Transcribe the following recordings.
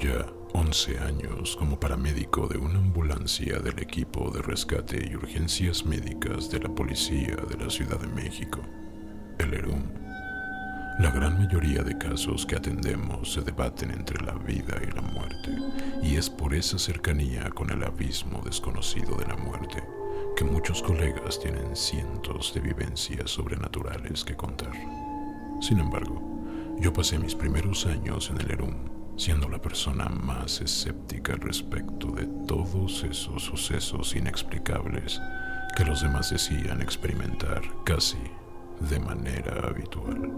ya 11 años como paramédico de una ambulancia del equipo de rescate y urgencias médicas de la policía de la Ciudad de México, el ERUM. La gran mayoría de casos que atendemos se debaten entre la vida y la muerte, y es por esa cercanía con el abismo desconocido de la muerte que muchos colegas tienen cientos de vivencias sobrenaturales que contar. Sin embargo, yo pasé mis primeros años en el ERUM siendo la persona más escéptica al respecto de todos esos sucesos inexplicables que los demás decían experimentar casi de manera habitual.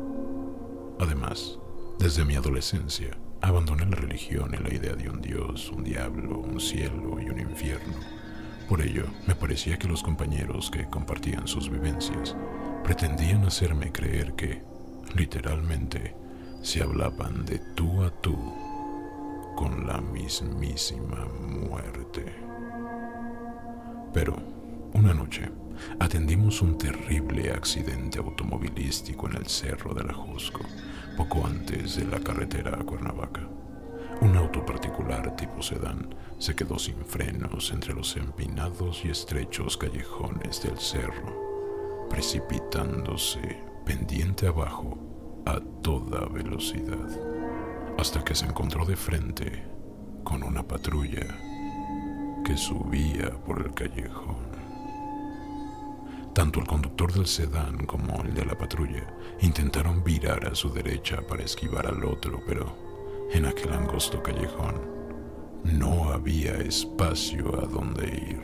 Además, desde mi adolescencia, abandoné la religión y la idea de un Dios, un diablo, un cielo y un infierno. Por ello, me parecía que los compañeros que compartían sus vivencias pretendían hacerme creer que, literalmente, se hablaban de tú a tú con la mismísima muerte. Pero, una noche, atendimos un terrible accidente automovilístico en el Cerro del Ajusco, poco antes de la carretera a Cuernavaca. Un auto particular tipo sedán se quedó sin frenos entre los empinados y estrechos callejones del cerro, precipitándose pendiente abajo a toda velocidad, hasta que se encontró de frente con una patrulla que subía por el callejón. Tanto el conductor del sedán como el de la patrulla intentaron virar a su derecha para esquivar al otro, pero en aquel angosto callejón no había espacio a donde ir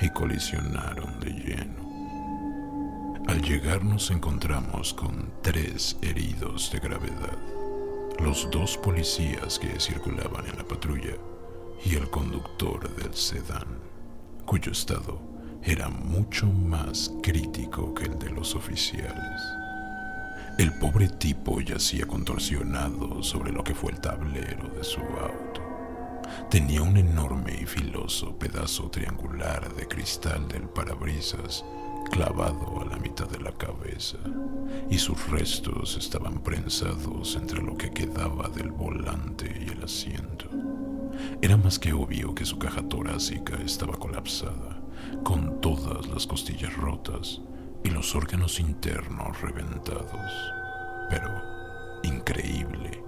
y colisionaron de lleno. Al llegar nos encontramos con 3 heridos de gravedad, los 2 policías que circulaban en la patrulla y el conductor del sedán, cuyo estado era mucho más crítico que el de los oficiales. El pobre tipo yacía contorsionado sobre lo que fue el tablero de su auto. Tenía un enorme y filoso pedazo triangular de cristal del parabrisas clavado a la mitad de la cabeza, y sus restos estaban prensados entre lo que quedaba del volante y el asiento. Era más que obvio que su caja torácica estaba colapsada, con todas las costillas rotas y los órganos internos reventados. Pero, increíble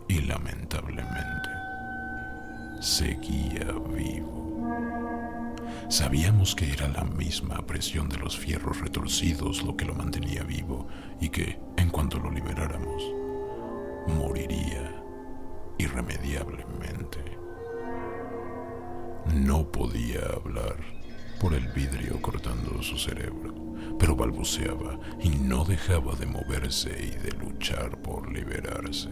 y lamentablemente, seguía vivo. Sabíamos que era la misma presión de los fierros retorcidos lo que lo mantenía vivo y que, en cuanto lo liberáramos, moriría irremediablemente. No podía hablar por el vidrio cortando su cerebro, pero balbuceaba y no dejaba de moverse y de luchar por liberarse.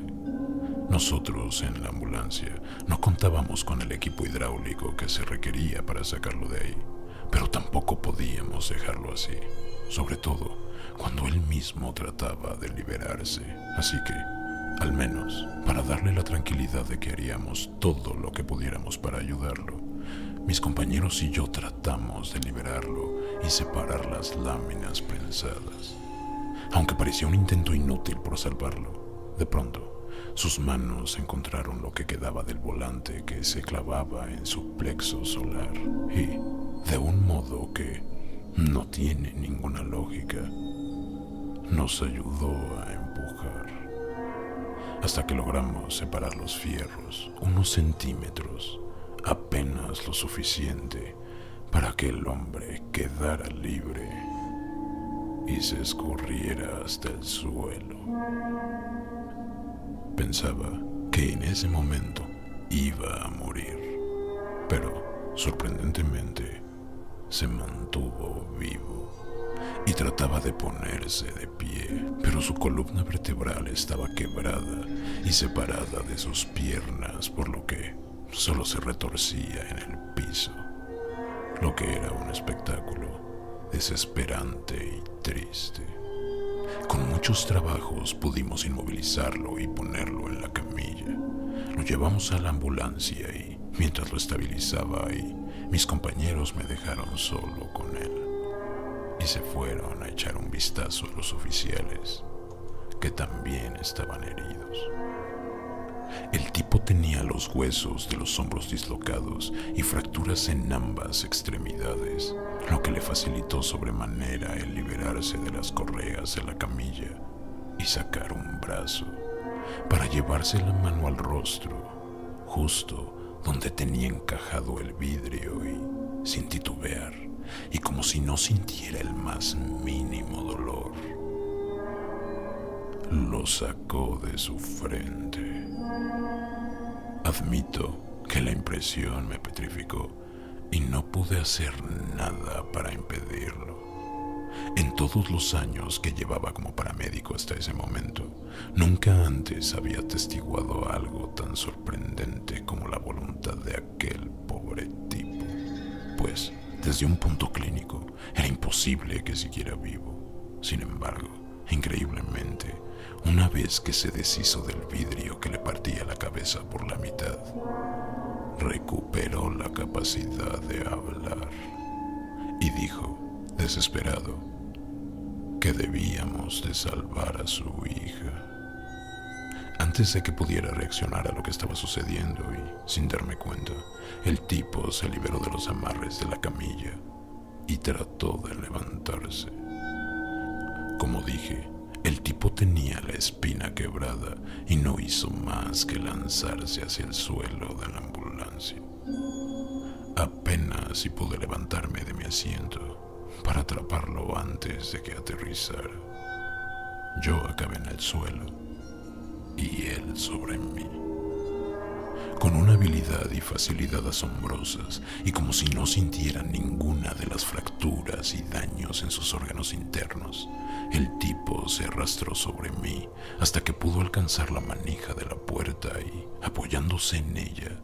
Nosotros en la ambulancia no contábamos con el equipo hidráulico que se requería para sacarlo de ahí, pero tampoco podíamos dejarlo así, sobre todo cuando él mismo trataba de liberarse. Así que, al menos, para darle la tranquilidad de que haríamos todo lo que pudiéramos para ayudarlo, mis compañeros y yo tratamos de liberarlo y separar las láminas prensadas. Aunque parecía un intento inútil por salvarlo, de pronto sus manos encontraron lo que quedaba del volante que se clavaba en su plexo solar y, de un modo que no tiene ninguna lógica, nos ayudó a empujar hasta que logramos separar los fierros unos centímetros, apenas lo suficiente para que el hombre quedara libre y se escurriera hasta el suelo. Pensaba que en ese momento iba a morir, pero sorprendentemente se mantuvo vivo y trataba de ponerse de pie, pero su columna vertebral estaba quebrada y separada de sus piernas, por lo que solo se retorcía en el piso, lo que era un espectáculo desesperante y triste. Con muchos trabajos pudimos inmovilizarlo y ponerlo en la camilla. Lo llevamos a la ambulancia y, mientras lo estabilizaba ahí, mis compañeros me dejaron solo con él y se fueron a echar un vistazo a los oficiales, que también estaban heridos. El tipo tenía los huesos de los hombros dislocados y fracturas en ambas extremidades, lo que le facilitó sobremanera el liberarse de las correas de la camilla y sacar un brazo para llevarse la mano al rostro, justo donde tenía encajado el vidrio, y sin titubear, y como si no sintiera el más mínimo dolor, lo sacó de su frente. Admito que la impresión me petrificó y no pude hacer nada para impedirlo. En todos los años que llevaba como paramédico hasta ese momento, nunca antes había atestiguado algo tan sorprendente como la voluntad de aquel pobre tipo, pues desde un punto clínico era imposible que siguiera vivo. Sin embargo, increíblemente, una vez que se deshizo del vidrio que le partía la cabeza por la mitad, recuperó la capacidad de hablar y dijo, desesperado, que debíamos de salvar a su hija. Antes de que pudiera reaccionar a lo que estaba sucediendo y, sin darme cuenta, el tipo se liberó de los amarres de la camilla y trató de levantarse. Como dije, el tipo tenía la espina quebrada y no hizo más que lanzarse hacia el suelo de la ambulancia. Apenas si pude levantarme de mi asiento para atraparlo antes de que aterrizara. Yo acabé en el suelo y él sobre mí. Con una habilidad y facilidad asombrosas, y como si no sintiera ninguna de las fracturas y daños en sus órganos internos, el tipo se arrastró sobre mí hasta que pudo alcanzar la manija de la puerta y, apoyándose en ella,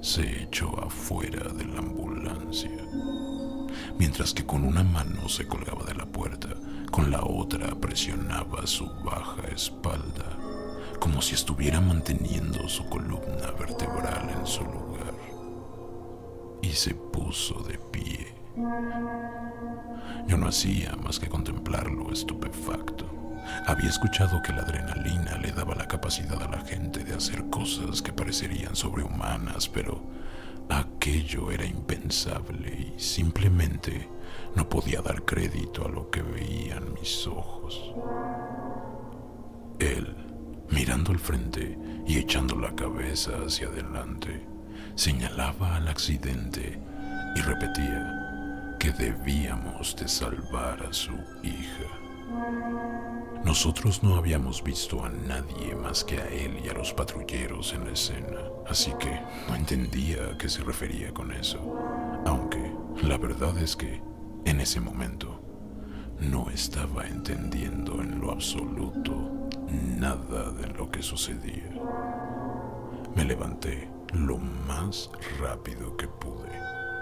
se echó afuera de la ambulancia. Mientras que con una mano se colgaba de la puerta, con la otra presionaba su baja espalda, como si estuviera manteniendo su columna vertebral en su lugar, y se puso de pie. Yo no hacía más que contemplarlo estupefacto. Había escuchado que la adrenalina le daba la capacidad a la gente de hacer cosas que parecerían sobrehumanas, pero aquello era impensable y simplemente no podía dar crédito a lo que veían mis ojos. Él, mirando al frente y echando la cabeza hacia adelante, señalaba al accidente y repetía que debíamos de salvar a su hija. Nosotros no habíamos visto a nadie más que a él y a los patrulleros en la escena, así que no entendía a qué se refería con eso, aunque la verdad es que en ese momento no estaba entendiendo en lo absoluto nada de lo que sucedía. Me levanté lo más rápido que pude.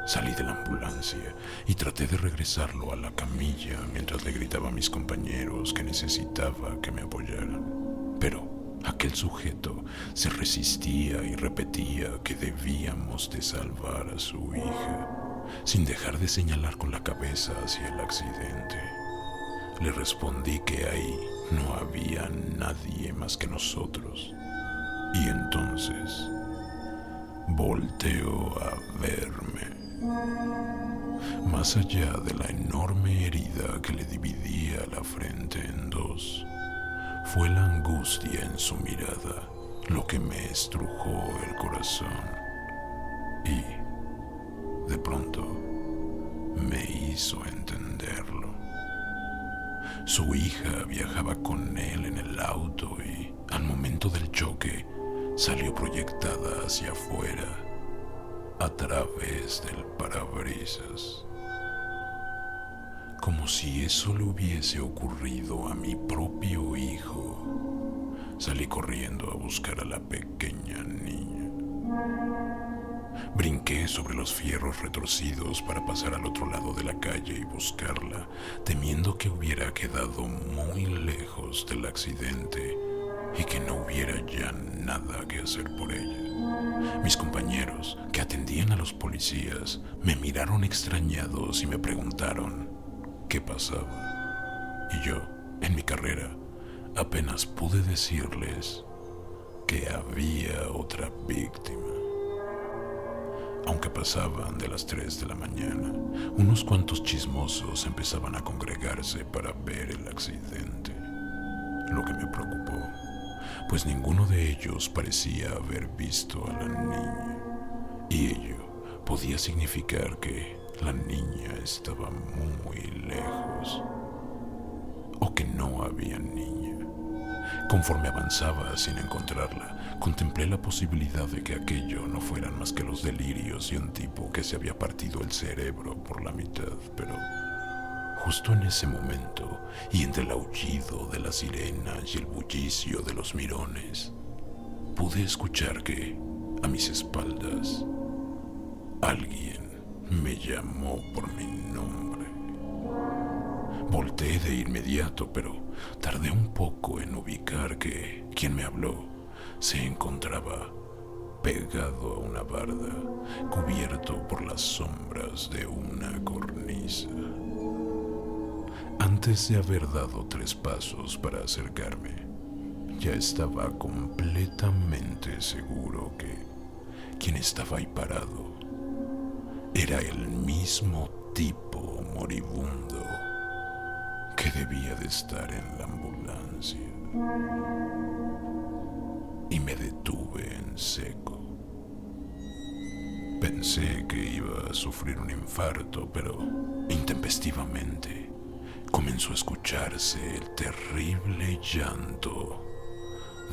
Salí de la ambulancia y traté de regresarlo a la camilla mientras le gritaba a mis compañeros que necesitaba que me apoyaran. Pero aquel sujeto se resistía y repetía que debíamos de salvar a su hija, sin dejar de señalar con la cabeza hacia el accidente. Le respondí que ahí no había nadie más que nosotros. Y entonces volteó a verme. Más allá de la enorme herida que le dividía la frente en dos, fue la angustia en su mirada lo que me estrujó el corazón. Y, de pronto, me hizo entenderlo. Su hija viajaba con él en el auto y, al momento del choque, salió proyectada hacia afuera a través del parabrisas. Como si eso le hubiese ocurrido a mi propio hijo, salí corriendo a buscar a la pequeña niña. Brinqué sobre los fierros retorcidos para pasar al otro lado de la calle y buscarla, temiendo que hubiera quedado muy lejos del accidente y que no hubiera ya nada que hacer por ella. Mis compañeros, que atendían a los policías, me miraron extrañados y me preguntaron qué pasaba. Y yo, en mi carrera, apenas pude decirles que había otra víctima. Aunque pasaban de las 3 de la mañana, unos cuantos chismosos empezaban a congregarse para ver el accidente, lo que me preocupó, pues ninguno de ellos parecía haber visto a la niña, y ello podía significar que la niña estaba muy lejos, o que no había niña. Conforme avanzaba sin encontrarla, contemplé la posibilidad de que aquello no fueran más que los delirios de un tipo que se había partido el cerebro por la mitad, pero justo en ese momento, y entre el aullido de las sirenas y el bullicio de los mirones, pude escuchar que, a mis espaldas, alguien me llamó por mi nombre. Volteé de inmediato, pero tardé un poco en ubicar que quien me habló se encontraba pegado a una barda, cubierto por las sombras de una cornisa. Antes de haber dado 3 pasos para acercarme, ya estaba completamente seguro que quien estaba ahí parado era el mismo tipo moribundo que debía de estar en la ambulancia. Y me detuve en seco. Pensé que iba a sufrir un infarto, pero intempestivamente comenzó a escucharse el terrible llanto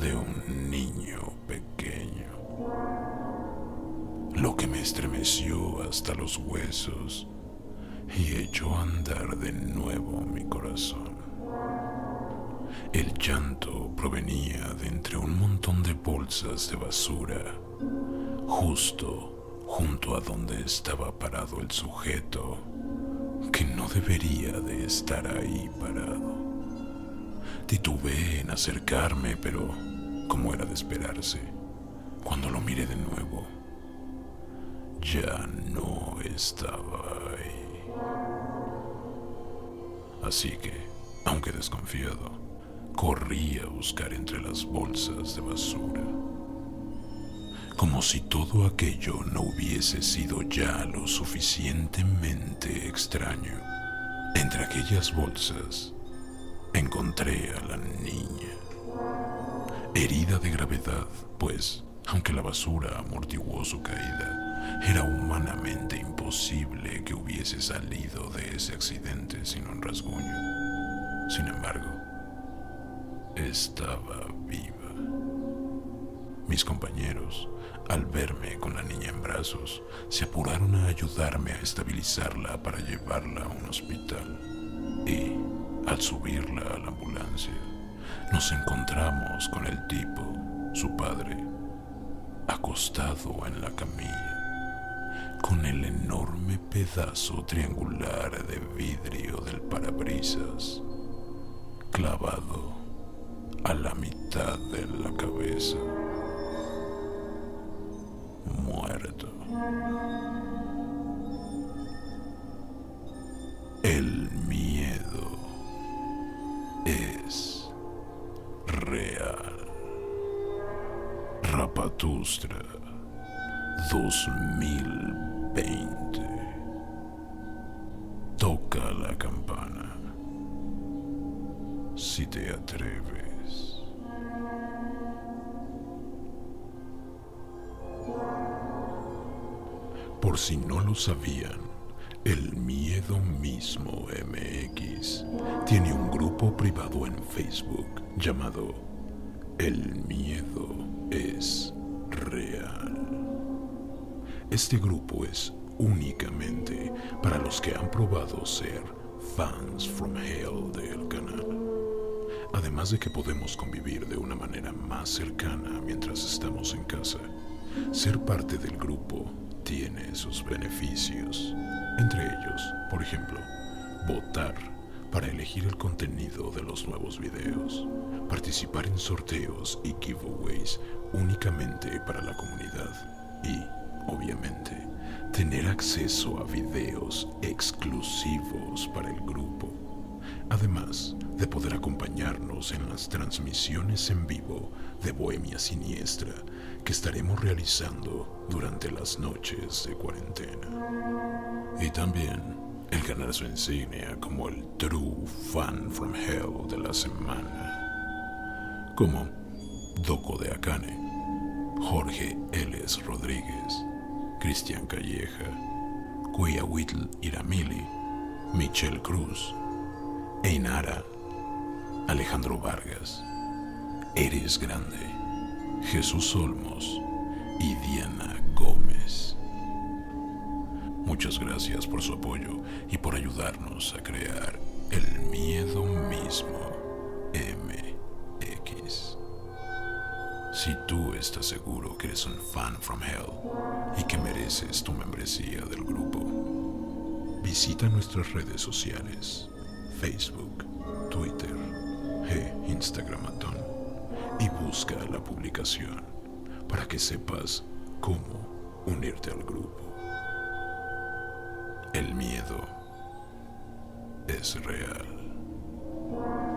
de un niño pequeño, lo que me estremeció hasta los huesos y echó a andar de nuevo mi corazón. El llanto provenía de entre un montón de bolsas de basura, justo junto a donde estaba parado el sujeto, que no debería de estar ahí parado. Titubeé en acercarme, pero, como era de esperarse, cuando lo miré de nuevo, ya no estaba ahí. Así que, aunque desconfiado, corrí a buscar entre las bolsas de basura. Como si todo aquello no hubiese sido ya lo suficientemente extraño, entre aquellas bolsas encontré a la niña, herida de gravedad, pues, aunque la basura amortiguó su caída, era humanamente imposible que hubiese salido de ese accidente sin un rasguño. Sin embargo, estaba viva. Mis compañeros, al verme con la niña en brazos, se apuraron a ayudarme a estabilizarla para llevarla a un hospital. Y, al subirla a la ambulancia, nos encontramos con el tipo, su padre, acostado en la camilla, con el enorme pedazo triangular de vidrio del parabrisas clavado a la mitad de la cabeza, muerto. El miedo es real. Rapatustra 2020. Toca la campana si te atreves. Por si no lo sabían, El Miedo Mismo MX tiene un grupo privado en Facebook llamado El Miedo es Real. Este grupo es únicamente para los que han probado ser fans from hell del canal. Además de que podemos convivir de una manera más cercana mientras estamos en casa, ser parte del grupo tiene sus beneficios. Entre ellos, por ejemplo, votar para elegir el contenido de los nuevos videos, participar en sorteos y giveaways únicamente para la comunidad y, obviamente, tener acceso a videos exclusivos para el grupo, además de poder acompañarnos en las transmisiones en vivo de Bohemia Siniestra que estaremos realizando durante las noches de cuarentena. Y también el ganar su insignia como el True Fan from Hell de la semana, como Doko de Akane, Jorge Eles Rodríguez, Cristian Calleja, Cuyahuitl Iramili, Michelle Cruz, Einara, Alejandro Vargas, Eres Grande, Jesús Olmos y Diana Gómez. Muchas gracias por su apoyo y por ayudarnos a crear el miedo mismo MX. Si tú estás seguro que eres un fan from hell y que mereces tu membresía del grupo, visita nuestras redes sociales, Facebook, Twitter e Instagramatón, y busca la publicación para que sepas cómo unirte al grupo. El miedo es real.